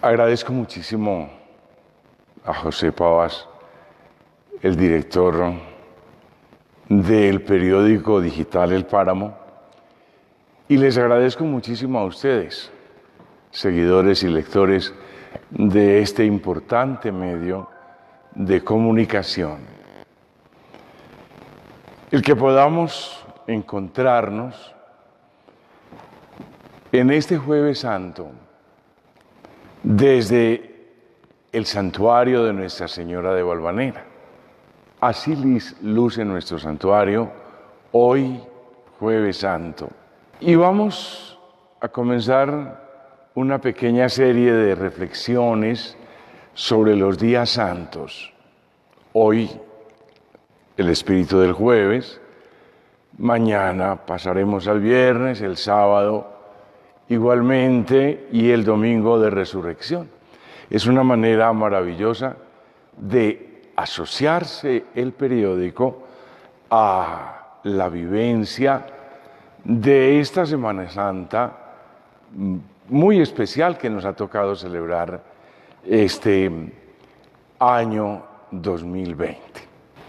Agradezco muchísimo a José Pavas, el director del periódico digital El Páramo, y les agradezco muchísimo a ustedes, seguidores y lectores de este importante medio de comunicación. El que podamos encontrarnos en este Jueves Santo desde el santuario de Nuestra Señora de Valvanera. Así luce nuestro santuario hoy, Jueves Santo. Y vamos a comenzar una pequeña serie de reflexiones sobre los días santos. Hoy, el espíritu del jueves, mañana pasaremos al viernes, el sábado igualmente, y el domingo de resurrección. Es una manera maravillosa de asociarse el periódico a la vivencia de esta Semana Santa muy especial que nos ha tocado celebrar este año 2020.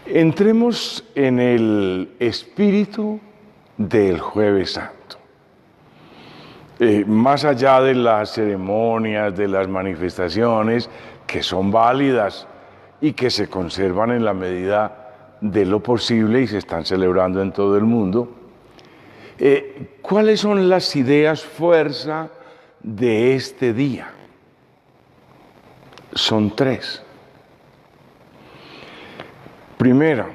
Entremos en el espíritu del Jueves Santo. Más allá de las ceremonias, de las manifestaciones, que son válidas y que se conservan en la medida de lo posible y se están celebrando en todo el mundo, ¿cuáles son las ideas fuerza de este día? Son tres. Primero,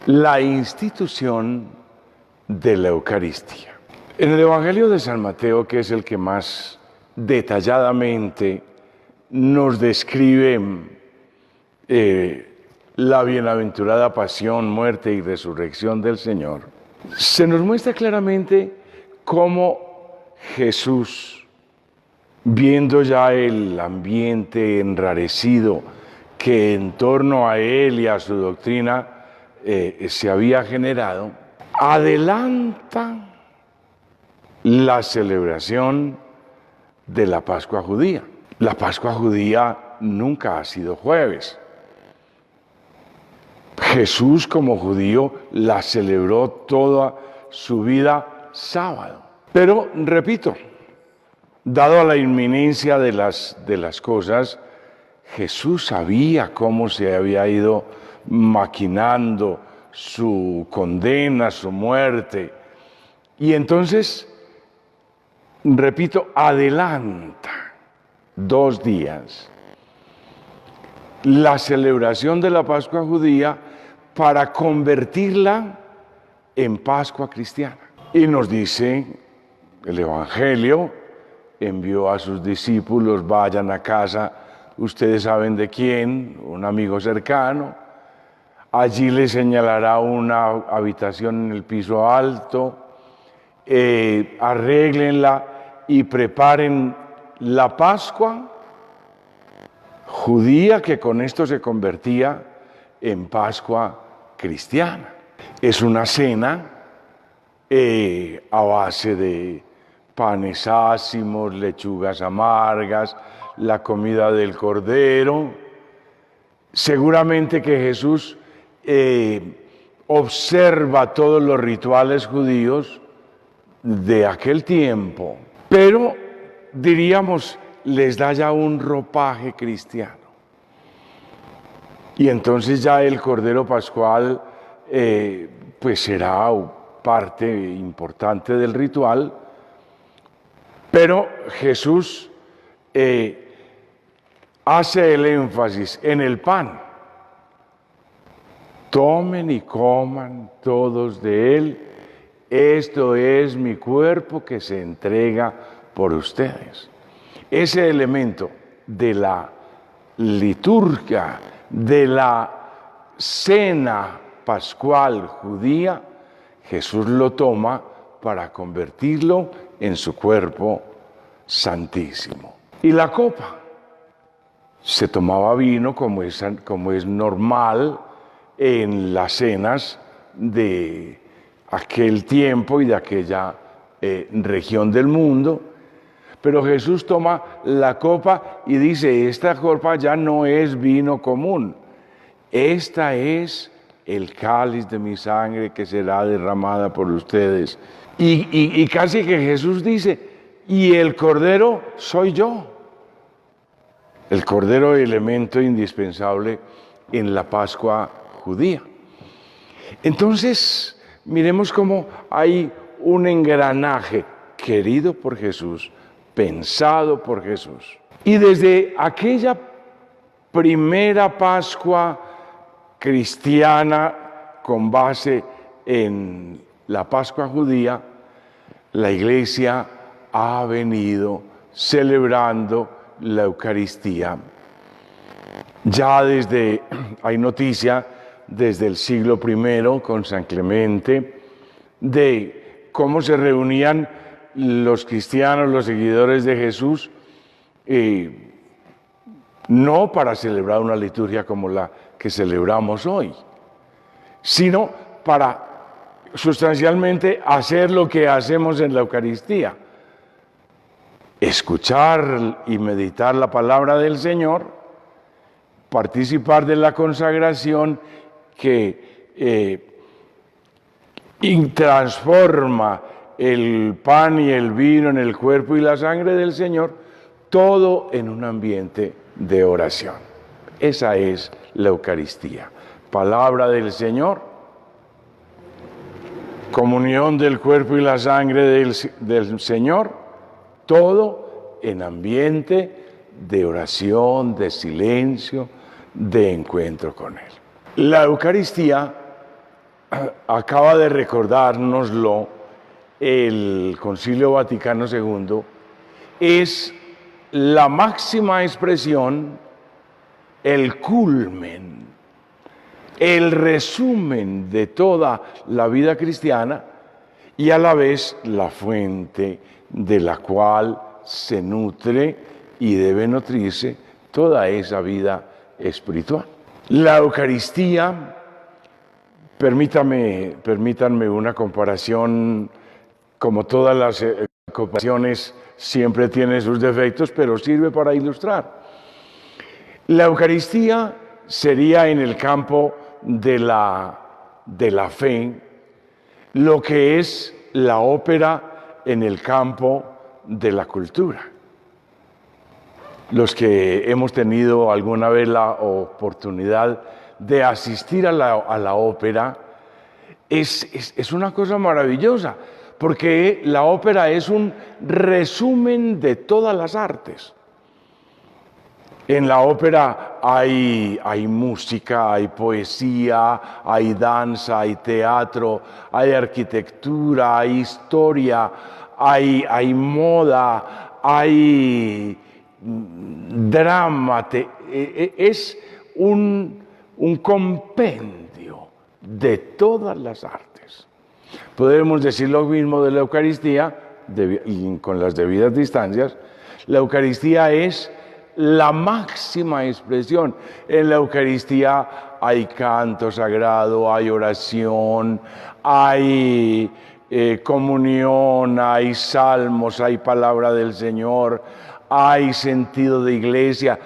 la institución de la Eucaristía. En el Evangelio de San Mateo, que es el que más detalladamente nos describe la bienaventurada pasión, muerte y resurrección del Señor, se nos muestra claramente cómo Jesús, viendo ya el ambiente enrarecido que en torno a él y a su doctrina se había generado, adelanta la celebración de la Pascua judía. La Pascua judía nunca ha sido jueves. Jesús, como judío, la celebró toda su vida sábado. Pero, repito, dado a la inminencia de las cosas, Jesús sabía cómo se había ido maquinando su condena, su muerte, y entonces, repito, adelanta 2 días la celebración de la Pascua judía para convertirla en Pascua cristiana. Y nos dice el Evangelio, envió a sus discípulos, vayan a casa, ustedes saben de quién, un amigo cercano, allí les señalará una habitación en el piso alto, arréglenla y preparen la Pascua judía, que con esto se convertía en Pascua cristiana. Es una cena a base de panes ácimos, lechugas amargas, la comida del Cordero. Seguramente que Jesús observa todos los rituales judíos de aquel tiempo, pero diríamos, les da ya un ropaje cristiano. Y entonces ya el Cordero Pascual pues será parte importante del ritual, pero Jesús hace el énfasis en el pan. Tomen y coman todos de él, esto es mi cuerpo que se entrega por ustedes. Ese elemento de la liturgia, de la cena pascual judía, Jesús lo toma para convertirlo en su cuerpo santísimo. Y la copa, se tomaba vino como es normal en las cenas de aquel tiempo y de aquella región del mundo. Pero Jesús toma la copa y dice, esta copa ya no es vino común, esta es el cáliz de mi sangre que será derramada por ustedes. Y casi que Jesús dice, y el cordero soy yo. El cordero, elemento indispensable en la Pascua judía. Entonces, miremos cómo hay un engranaje querido por Jesús, pensado por Jesús. Y desde aquella primera Pascua cristiana con base en la Pascua judía, la Iglesia ha venido celebrando la Eucaristía. Ya hay noticia desde el siglo I con San Clemente de cómo se reunían los cristianos, los seguidores de Jesús, no para celebrar una liturgia como la que celebramos hoy, sino para sustancialmente hacer lo que hacemos en la Eucaristía: escuchar y meditar la palabra del Señor, participar de la consagración que transforma el pan y el vino en el cuerpo y la sangre del Señor, todo en un ambiente de oración. Esa es la Eucaristía. Palabra del Señor, comunión del cuerpo y la sangre del Señor, todo en ambiente de oración, de silencio, de encuentro con Él. La Eucaristía, acaba de recordárnoslo el Concilio Vaticano II, es la máxima expresión, el culmen, el resumen de toda la vida cristiana y a la vez la fuente de la cual se nutre y debe nutrirse toda esa vida espiritual. La Eucaristía, permítanme una comparación, como todas las comparaciones siempre tiene sus defectos, pero sirve para ilustrar. La Eucaristía sería en el campo de la fe lo que es la ópera en el campo de la cultura. Los que hemos tenido alguna vez la oportunidad de asistir a la ópera, es una cosa maravillosa, porque la ópera es un resumen de todas las artes. En la ópera hay música, hay poesía, hay danza, hay teatro, hay arquitectura, hay historia, hay moda, hay drama. Es un compendio de todas las artes. Podemos decir lo mismo de la Eucaristía, con las debidas distancias. La Eucaristía es la máxima expresión. En la Eucaristía hay canto sagrado, hay oración, hay comunión, hay salmos, hay palabra del Señor, hay sentido de iglesia.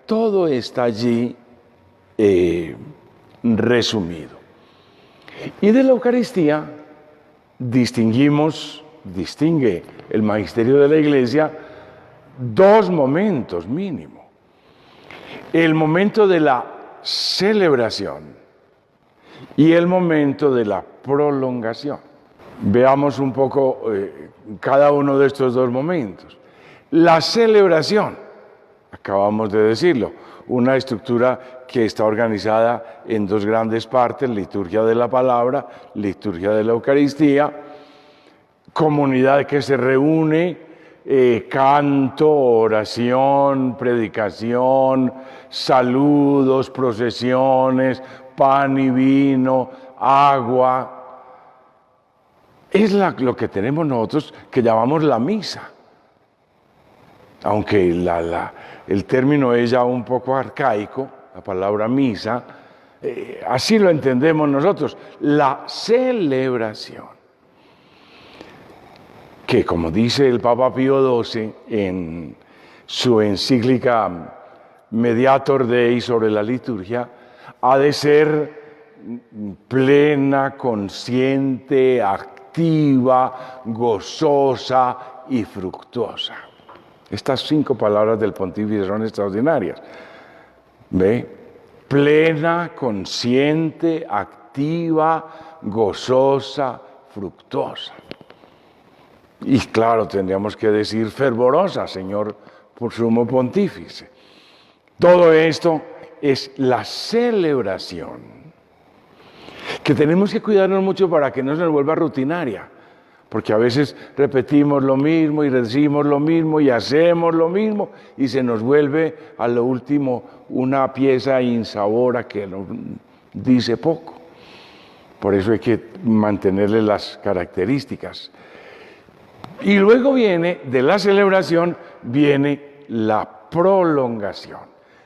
Todo está allí resumido. Y de la Eucaristía distingue el magisterio de la Iglesia dos momentos mínimo. El momento de la celebración y el momento de la prolongación. Veamos un poco cada uno de estos dos momentos. La celebración, acabamos de decirlo, una estructura que está organizada en dos grandes partes: liturgia de la palabra, liturgia de la Eucaristía, comunidad que se reúne, canto, oración, predicación, saludos, procesiones, pan y vino, agua. Es lo que tenemos nosotros que llamamos la misa. Aunque el término es ya un poco arcaico, la palabra misa, Así lo entendemos nosotros, la celebración. Que como dice el Papa Pío XII en su encíclica Mediator Dei sobre la liturgia, ha de ser plena, consciente, activa, gozosa y fructuosa. Estas 5 palabras del pontífice son extraordinarias. ¿Ve? Plena, consciente, activa, gozosa, fructuosa. Y claro, tendríamos que decir fervorosa, Señor, por sumo pontífice. Todo esto es la celebración, que tenemos que cuidarnos mucho para que no se nos vuelva rutinaria, porque a veces repetimos lo mismo y decimos lo mismo y hacemos lo mismo y se nos vuelve a lo último una pieza insabora que nos dice poco. Por eso hay que mantenerle las características. Y luego de la celebración, viene la prolongación.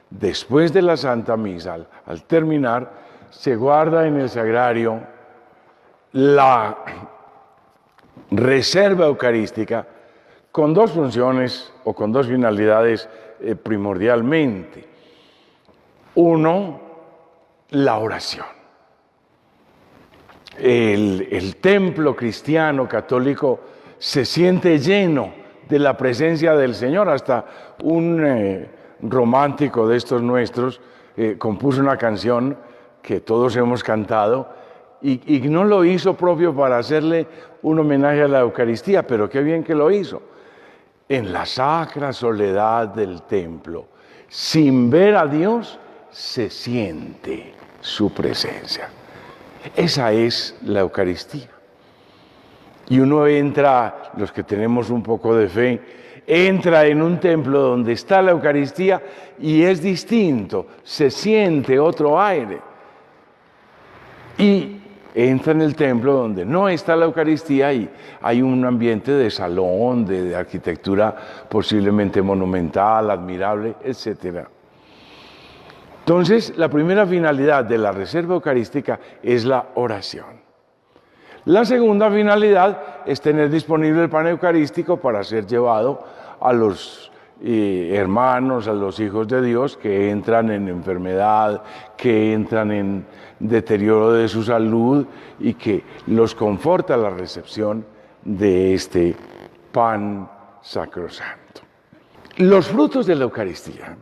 Después de la Santa Misa, al terminar, se guarda en el sagrario la reserva eucarística con 2 funciones o con 2 finalidades primordialmente. Uno, la oración. El templo cristiano católico se siente lleno de la presencia del Señor. Hasta un romántico de estos nuestros compuso una canción que todos hemos cantado y no lo hizo propio para hacerle un homenaje a la Eucaristía, pero qué bien que lo hizo. En la sacra soledad del templo, sin ver a Dios, se siente su presencia. Esa es la Eucaristía. Y uno entra, los que tenemos un poco de fe, entra en un templo donde está la Eucaristía y es distinto, se siente otro aire. Y entra en el templo donde no está la Eucaristía y hay un ambiente de salón, de arquitectura posiblemente monumental, admirable, etc. Entonces, la primera finalidad de la reserva eucarística es la oración. La segunda finalidad es tener disponible el pan eucarístico para ser llevado a los hermanos, a los hijos de Dios que entran en enfermedad, que entran en deterioro de su salud y que los conforta la recepción de este pan sacrosanto. Los frutos de la Eucaristía,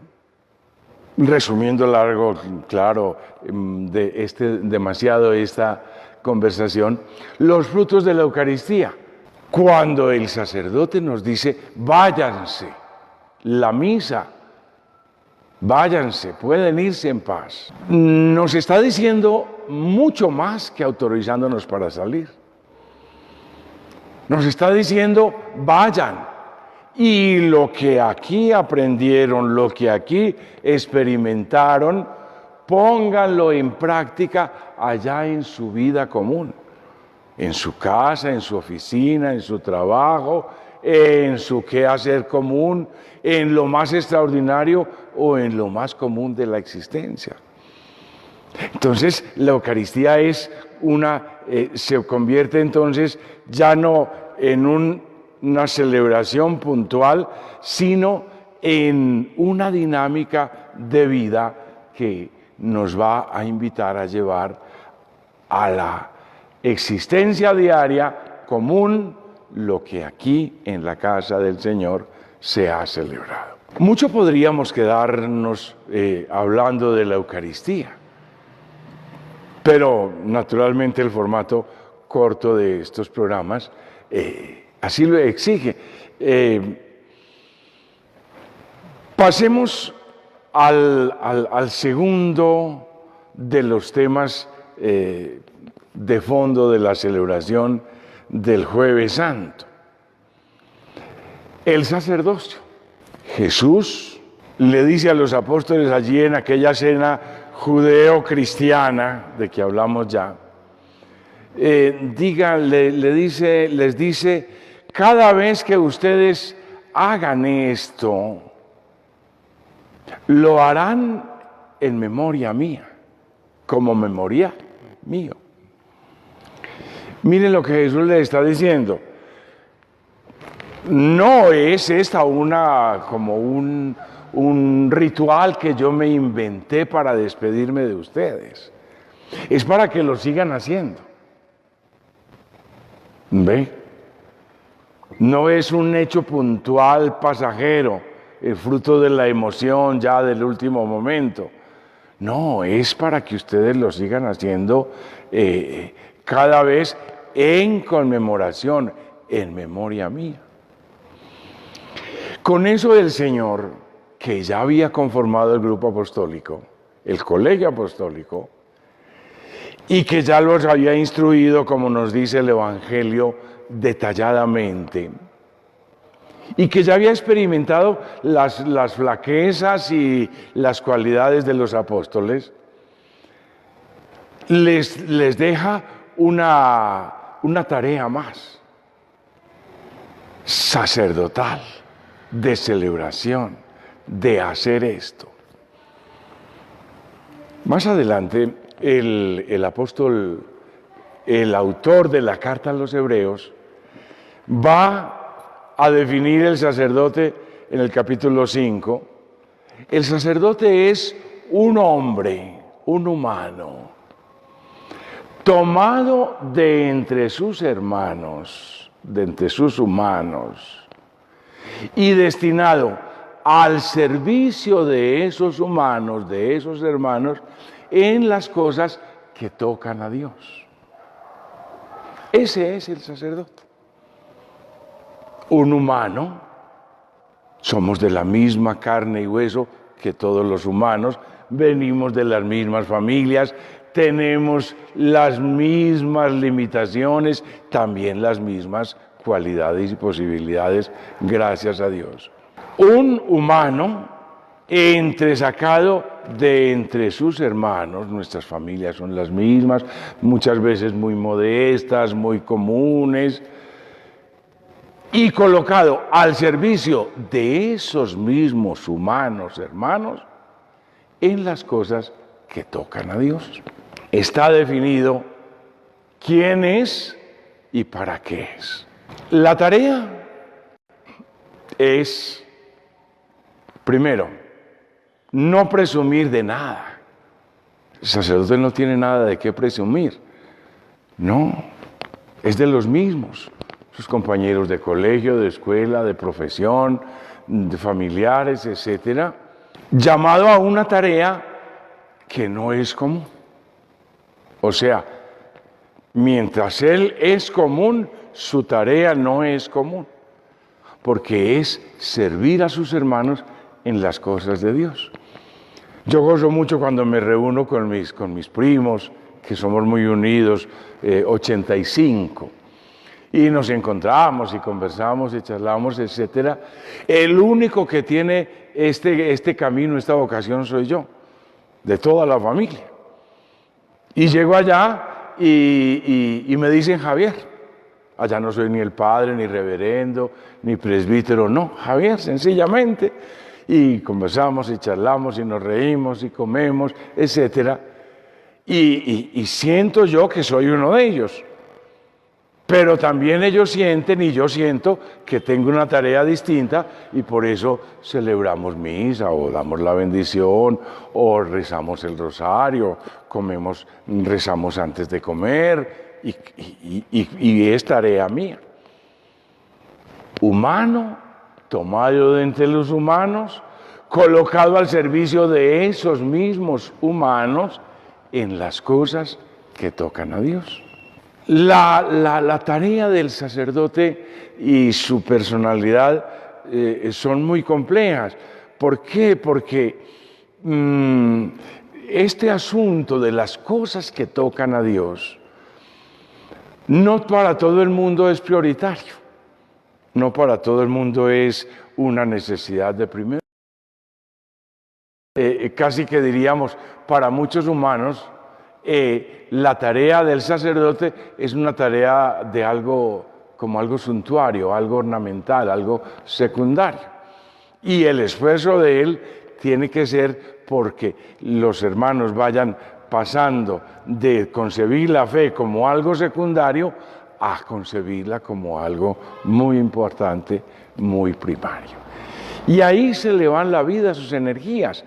resumiendo largo, claro, demasiado esta conversación, los frutos de la Eucaristía. Cuando el sacerdote nos dice, váyanse, la misa, váyanse, pueden irse en paz, nos está diciendo mucho más que autorizándonos para salir. Nos está diciendo, vayan, y lo que aquí aprendieron, lo que aquí experimentaron, pónganlo en práctica allá en su vida común, en su casa, en su oficina, en su trabajo, en su quehacer común, en lo más extraordinario o en lo más común de la existencia. Entonces, la Eucaristía es se convierte entonces ya no en una celebración puntual, sino en una dinámica de vida que nos va a invitar a llevar a la existencia diaria común lo que aquí en la casa del Señor se ha celebrado. Mucho podríamos quedarnos hablando de la Eucaristía, pero naturalmente el formato corto de estos programas así lo exige. Pasemos al segundo de los temas de fondo de la celebración del Jueves Santo, el sacerdocio. Jesús le dice a los apóstoles allí en aquella cena judeo-cristiana de que hablamos ya, les dice, cada vez que ustedes hagan esto, lo harán en memoria mía. como memoria mío. Miren lo que Jesús le está diciendo. No es esta como un ritual que yo me inventé para despedirme de ustedes. Es para que lo sigan haciendo. ¿Ve? No es un hecho puntual, pasajero, el fruto de la emoción ya del último momento. No, es para que ustedes lo sigan haciendo cada vez en conmemoración, en memoria mía. Con eso el Señor, que ya había conformado el grupo apostólico, el colegio apostólico, y que ya los había instruido, como nos dice el Evangelio, detalladamente, y que ya había experimentado las flaquezas y las cualidades de los apóstoles, les deja una tarea más, sacerdotal, de celebración, de hacer esto. Más adelante, el apóstol, el autor de la carta a los Hebreos, va a definir el sacerdote en el capítulo 5. El sacerdote es un hombre, un humano, tomado de entre sus hermanos, de entre sus humanos, y destinado al servicio de esos humanos, de esos hermanos, en las cosas que tocan a Dios. Ese es el sacerdote. Un humano, somos de la misma carne y hueso que todos los humanos, venimos de las mismas familias, tenemos las mismas limitaciones, también las mismas cualidades y posibilidades, gracias a Dios. Un humano entresacado de entre sus hermanos, nuestras familias son las mismas, muchas veces muy modestas, muy comunes, y colocado al servicio de esos mismos humanos, hermanos, en las cosas que tocan a Dios. Está definido quién es y para qué es. La tarea es, primero, no presumir de nada. El sacerdote no tiene nada de qué presumir. No, es de los mismos. Sus compañeros de colegio, de escuela, de profesión, de familiares, etcétera, llamado a una tarea que no es común. O sea, mientras él es común, su tarea no es común, porque es servir a sus hermanos en las cosas de Dios. Yo gozo mucho cuando me reúno con mis primos, que somos muy unidos, 85, y nos encontramos y conversamos y charlamos, etcétera. El único que tiene este camino, esta vocación soy yo, de toda la familia. Y llego allá y me dicen Javier. Allá no soy ni el padre, ni reverendo, ni presbítero, no, Javier, sencillamente. Y conversamos y charlamos y nos reímos y comemos, etcétera. Y siento yo que soy uno de ellos. Pero también ellos sienten y yo siento que tengo una tarea distinta y por eso celebramos misa o damos la bendición o rezamos el rosario, rezamos antes de comer y es tarea mía. Humano, tomado de entre los humanos, colocado al servicio de esos mismos humanos en las cosas que tocan a Dios. La tarea del sacerdote y su personalidad son muy complejas. ¿Por qué? Porque este asunto de las cosas que tocan a Dios no para todo el mundo es prioritario, no para todo el mundo es una necesidad de primero. Casi que diríamos, para muchos humanos, la tarea del sacerdote es una tarea de algo suntuario, algo ornamental, algo secundario. Y el esfuerzo de él tiene que ser porque los hermanos vayan pasando de concebir la fe como algo secundario a concebirla como algo muy importante, muy primario. Y ahí se le van la vida, sus energías.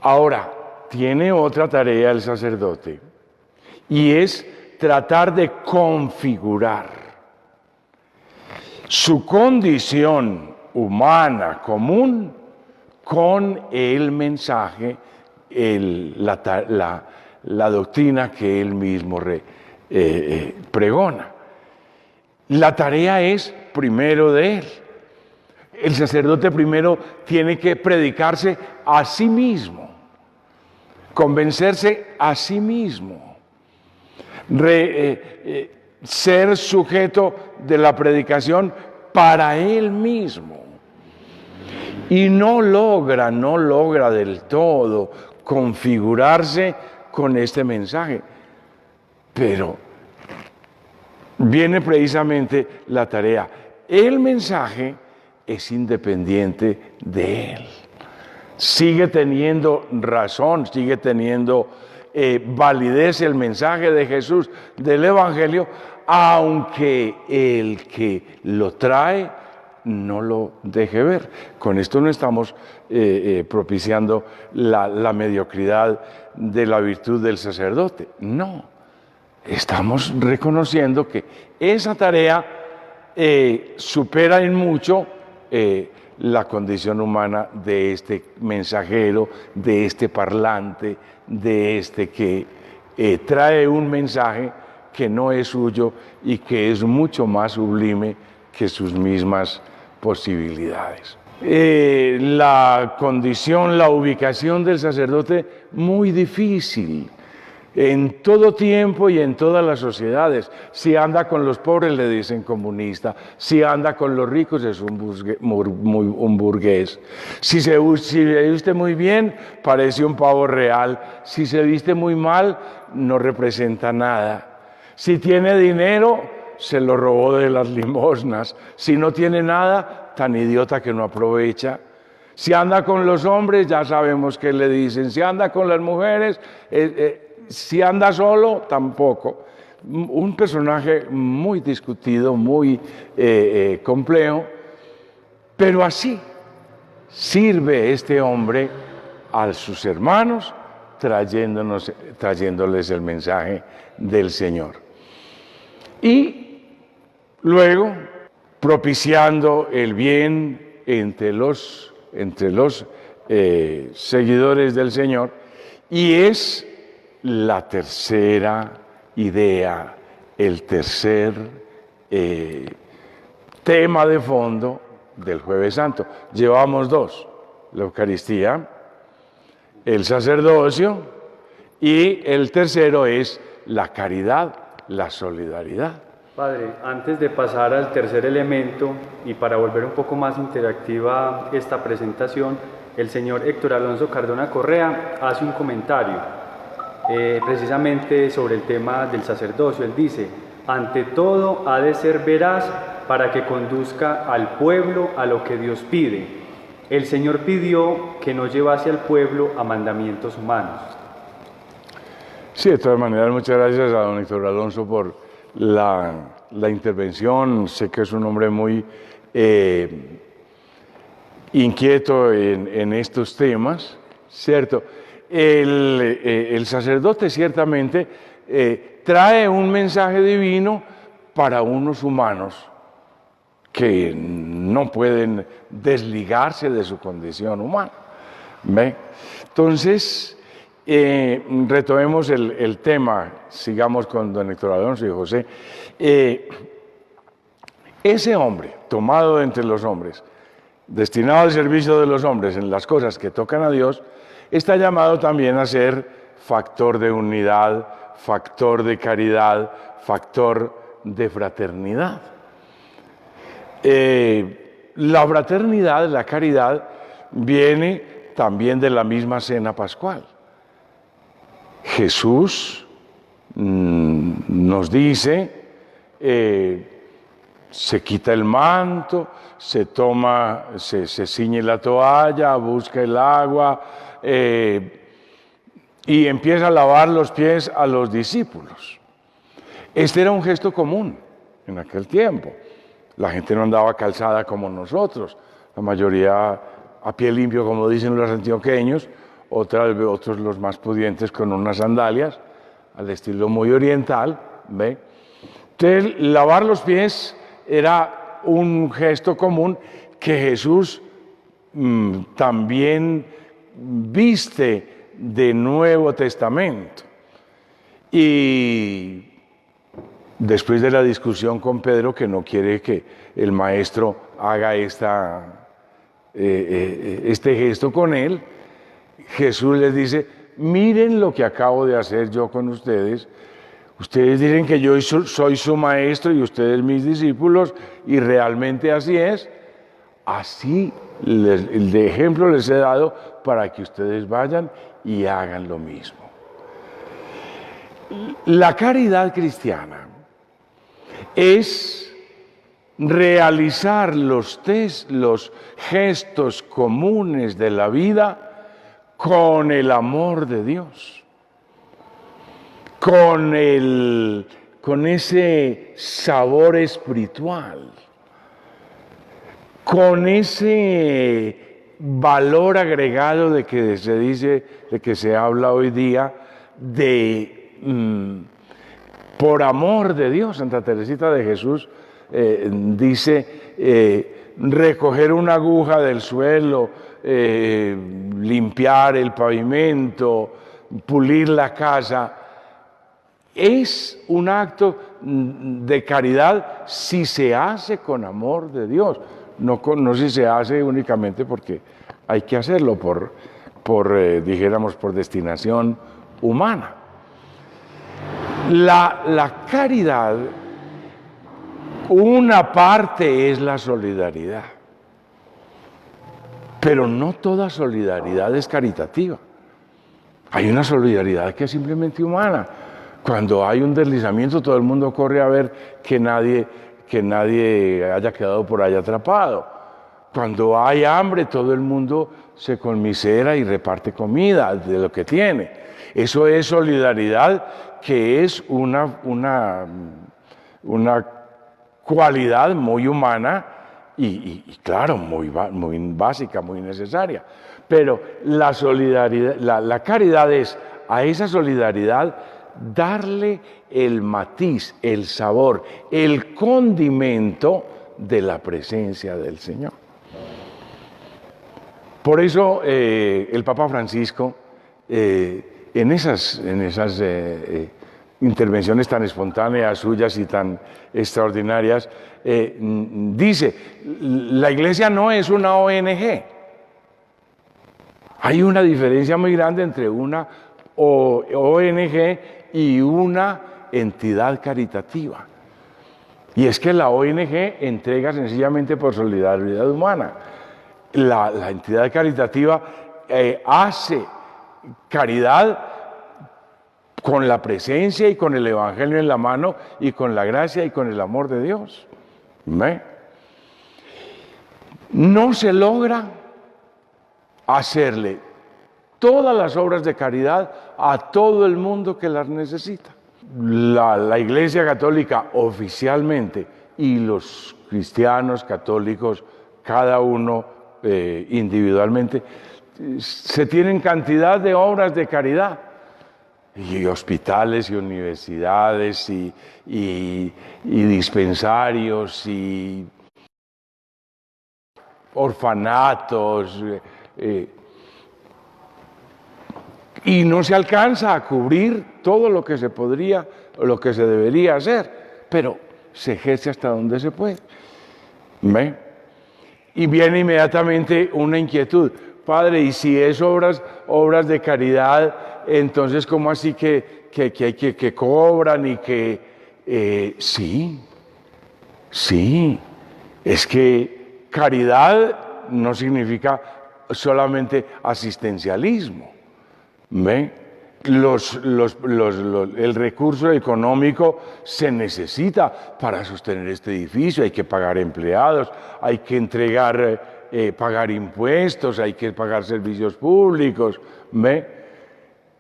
Ahora, tiene otra tarea el sacerdote, y es tratar de configurar su condición humana común con el mensaje, la doctrina que él mismo pregona. La tarea es primero de él. El sacerdote primero tiene que predicarse a sí mismo, convencerse a sí mismo, ser sujeto de la predicación para él mismo. Y no logra del todo configurarse con este mensaje. Pero viene precisamente la tarea. El mensaje es independiente de él. Sigue teniendo razón, sigue teniendo validez el mensaje de Jesús del Evangelio, aunque el que lo trae no lo deje ver. Con esto no estamos propiciando la mediocridad de la virtud del sacerdote. No, estamos reconociendo que esa tarea supera en mucho la condición humana de este mensajero, de este parlante, de este que trae un mensaje que no es suyo y que es mucho más sublime que sus mismas posibilidades. La condición, la ubicación del sacerdote, muy difícil en todo tiempo y en todas las sociedades. Si anda con los pobres le dicen comunista, si anda con los ricos es un burgués, si se viste muy bien parece un pavo real, si se viste muy mal no representa nada, si tiene dinero se lo robó de las limosnas, si no tiene nada, tan idiota que no aprovecha. Si anda con los hombres ya sabemos qué le dicen, si anda con las mujeres si anda solo, tampoco. Un personaje muy discutido, muy complejo, pero así sirve este hombre a sus hermanos, trayéndoles el mensaje del Señor. Y luego, propiciando el bien entre los seguidores del Señor, y es la tercera idea, el tercer tema de fondo del Jueves Santo. Llevamos dos, la Eucaristía, el sacerdocio, y el tercero es la caridad, la solidaridad. Padre, antes de pasar al tercer elemento y para volver un poco más interactiva esta presentación, el señor Héctor Alonso Cardona Correa hace un comentario precisamente sobre el tema del sacerdocio. Él dice: ante todo ha de ser veraz para que conduzca al pueblo a lo que Dios pide. El Señor pidió que no llevase al pueblo a mandamientos humanos. Sí, de todas maneras, muchas gracias a don Héctor Alonso por la intervención. Sé que es un hombre muy inquieto en estos temas, ¿cierto? El sacerdote ciertamente trae un mensaje divino para unos humanos que no pueden desligarse de su condición humana. ¿Ve? Entonces, retomemos el tema, sigamos con don Héctor Alonso y José. Ese hombre, tomado de entre los hombres, destinado al servicio de los hombres en las cosas que tocan a Dios, está llamado también a ser factor de unidad, factor de caridad, factor de fraternidad. La fraternidad, la caridad, viene también de la misma cena pascual. Jesús nos dice, se quita el manto, se ciñe la toalla, busca el agua, y empieza a lavar los pies a los discípulos. Este era un gesto común en aquel tiempo. La gente no andaba calzada como nosotros, la mayoría a pie limpio, como dicen los antioqueños, otros los más pudientes con unas sandalias, al estilo muy oriental, ¿ve? Entonces, lavar los pies era un gesto común que Jesús también viste de Nuevo Testamento. Y después de la discusión con Pedro, que no quiere que el maestro haga este gesto con él, Jesús les dice: miren lo que acabo de hacer yo con ustedes. Ustedes dicen que yo soy su maestro y ustedes mis discípulos, y realmente así es. Así el de ejemplo les he dado para que ustedes vayan y hagan lo mismo. La caridad cristiana es realizar los gestos comunes de la vida con el amor de Dios, con ese sabor espiritual, con ese valor agregado de que se dice, de que se habla hoy día, por amor de Dios. Santa Teresita de Jesús dice: recoger una aguja del suelo, limpiar el pavimento, pulir la casa, es un acto de caridad si se hace con amor de Dios, no si se hace únicamente porque hay que hacerlo dijéramos, por destinación humana. La caridad, una parte es la solidaridad, pero no toda solidaridad es caritativa. Hay una solidaridad que es simplemente humana. Cuando hay un deslizamiento, todo el mundo corre a ver que nadie haya quedado por allá atrapado. Cuando hay hambre, todo el mundo se conmisera y reparte comida de lo que tiene. Eso es solidaridad, que es una cualidad muy humana y claro, muy básica, muy necesaria. Pero la solidaridad, la caridad es a esa solidaridad darle el matiz, el sabor, el condimento de la presencia del Señor. Por eso el Papa Francisco, en esas intervenciones tan espontáneas suyas y tan extraordinarias, dice: la Iglesia no es una ONG. Hay una diferencia muy grande entre una ONG y una entidad caritativa. Y es que la ONG entrega sencillamente por solidaridad humana. La entidad caritativa hace caridad con la presencia y con el Evangelio en la mano y con la gracia y con el amor de Dios. No se logra hacerle todas las obras de caridad a todo el mundo que las necesita. La Iglesia Católica oficialmente y los cristianos católicos, cada uno individualmente, se tienen cantidad de obras de caridad, y hospitales y universidades y dispensarios y orfanatos, y no se alcanza a cubrir todo lo que se podría o lo que se debería hacer, pero se ejerce hasta donde se puede. ¿Ve? Y viene inmediatamente una inquietud: Padre, y si es obras de caridad, entonces ¿cómo así que cobran y que sí, es que caridad no significa solamente asistencialismo. ¿Ve? El recurso económico se necesita para sostener este edificio. Hay que pagar empleados, hay que pagar impuestos, hay que pagar servicios públicos. ¿Ve?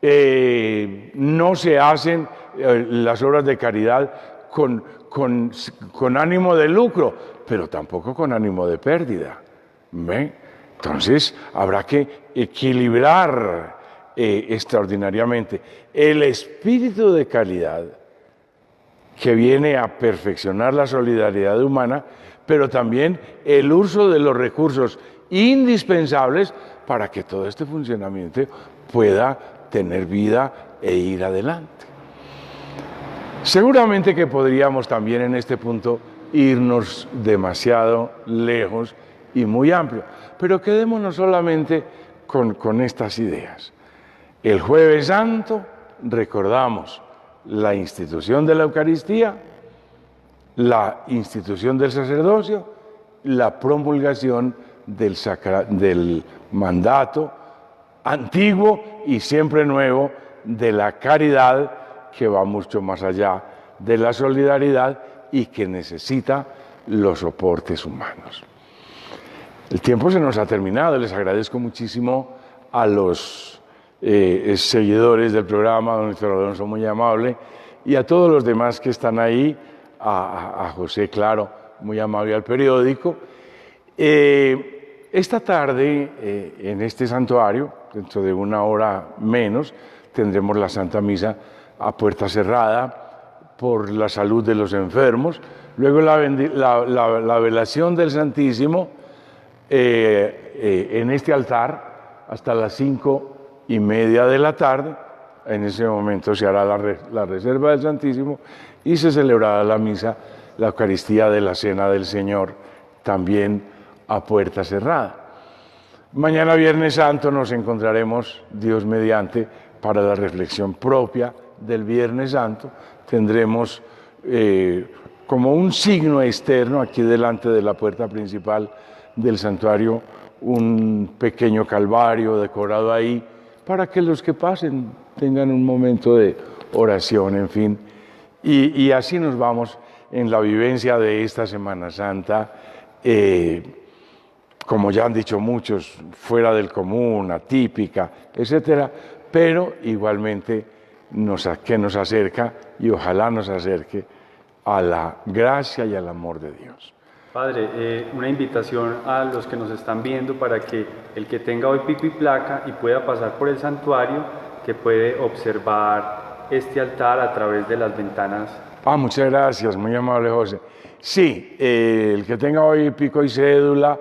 no se hacen las obras de caridad con ánimo de lucro, pero tampoco con ánimo de pérdida. ¿Ve? Entonces habrá que equilibrar extraordinariamente el espíritu de caridad que viene a perfeccionar la solidaridad humana, pero también el uso de los recursos indispensables para que todo este funcionamiento pueda tener vida e ir adelante. Seguramente que podríamos también en este punto irnos demasiado lejos y muy amplio, pero quedémonos solamente con estas ideas. El Jueves Santo recordamos la institución de la Eucaristía, la institución del sacerdocio, la promulgación del mandato antiguo y siempre nuevo de la caridad, que va mucho más allá de la solidaridad y que necesita los soportes humanos. El tiempo se nos ha terminado. Les agradezco muchísimo a los seguidores del programa, don Víctor Alonso, muy amable, y a todos los demás que están ahí, a José, claro, muy amable, al periódico. Esta tarde, en este santuario, dentro de una hora menos, tendremos la Santa Misa a puerta cerrada por la salud de los enfermos. Luego la velación del Santísimo en este altar hasta las 5:30 de la tarde. En ese momento se hará la reserva del Santísimo y se celebrará la misa, la Eucaristía de la Cena del Señor, también a puerta cerrada. Mañana, Viernes Santo, nos encontraremos, Dios mediante, para la reflexión propia del Viernes Santo. Tendremos como un signo externo, aquí delante de la puerta principal del santuario, un pequeño calvario decorado ahí, para que los que pasen tengan un momento de oración, en fin. Y así nos vamos en la vivencia de esta Semana Santa, como ya han dicho muchos, fuera del común, atípica, etcétera, pero igualmente que nos acerca y ojalá nos acerque a la gracia y al amor de Dios. Padre, una invitación a los que nos están viendo para que el que tenga hoy pico y placa y pueda pasar por el santuario, que puede observar este altar a través de las ventanas. Muchas gracias, muy amable José. Sí, el que tenga hoy pico y cédula,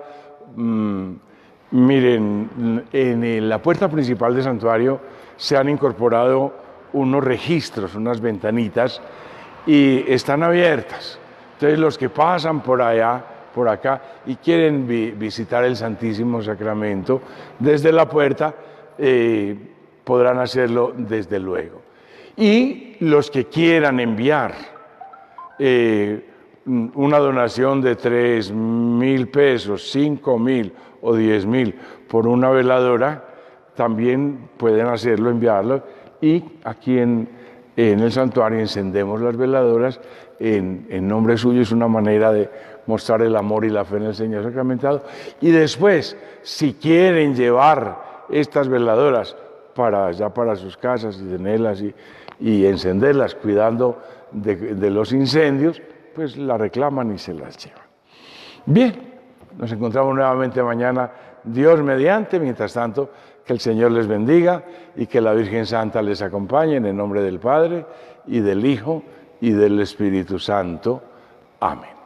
miren, en la puerta principal del santuario se han incorporado unos registros, unas ventanitas, y están abiertas. Entonces los que pasan por allá, por acá, y quieren visitar el Santísimo Sacramento desde la puerta, podrán hacerlo desde luego. Y los que quieran enviar una donación de 3,000 pesos, 5,000 o 10,000 por una veladora, también pueden hacerlo, enviarlo, y aquí en el santuario encendemos las veladoras en nombre suyo. Es una manera de mostrar el amor y la fe en el Señor sacramentado. Y después, si quieren llevar estas veladoras para sus casas y tenerlas y encenderlas cuidando de los incendios, pues la reclaman y se las llevan. Bien, nos encontramos nuevamente mañana, Dios mediante. Mientras tanto, que el Señor les bendiga y que la Virgen Santa les acompañe, en el nombre del Padre y del Hijo y del Espíritu Santo. Amén.